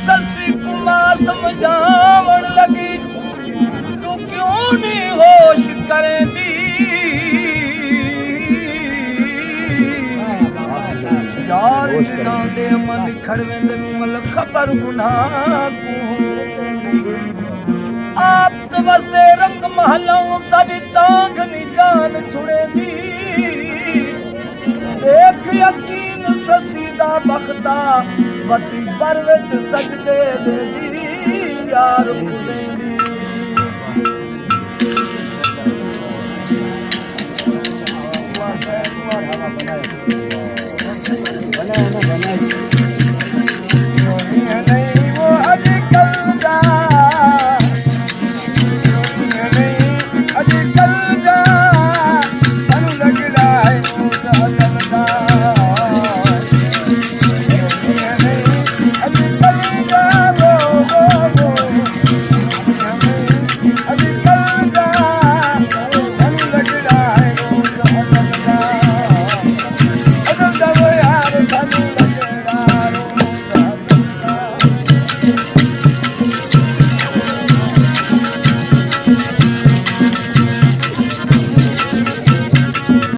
ससी कुमा समझावण लगी तू क्यों नहीं होश करेंदी यार जिना दे मन खड़वेंदे मल खबर गुनाह को आप तवसदे रंग महलों साडी टांग नी जान छुड़ेंदी देख यकीन ससी दा बख्ता वती पर विच सजदे देदी यार भुलेंदी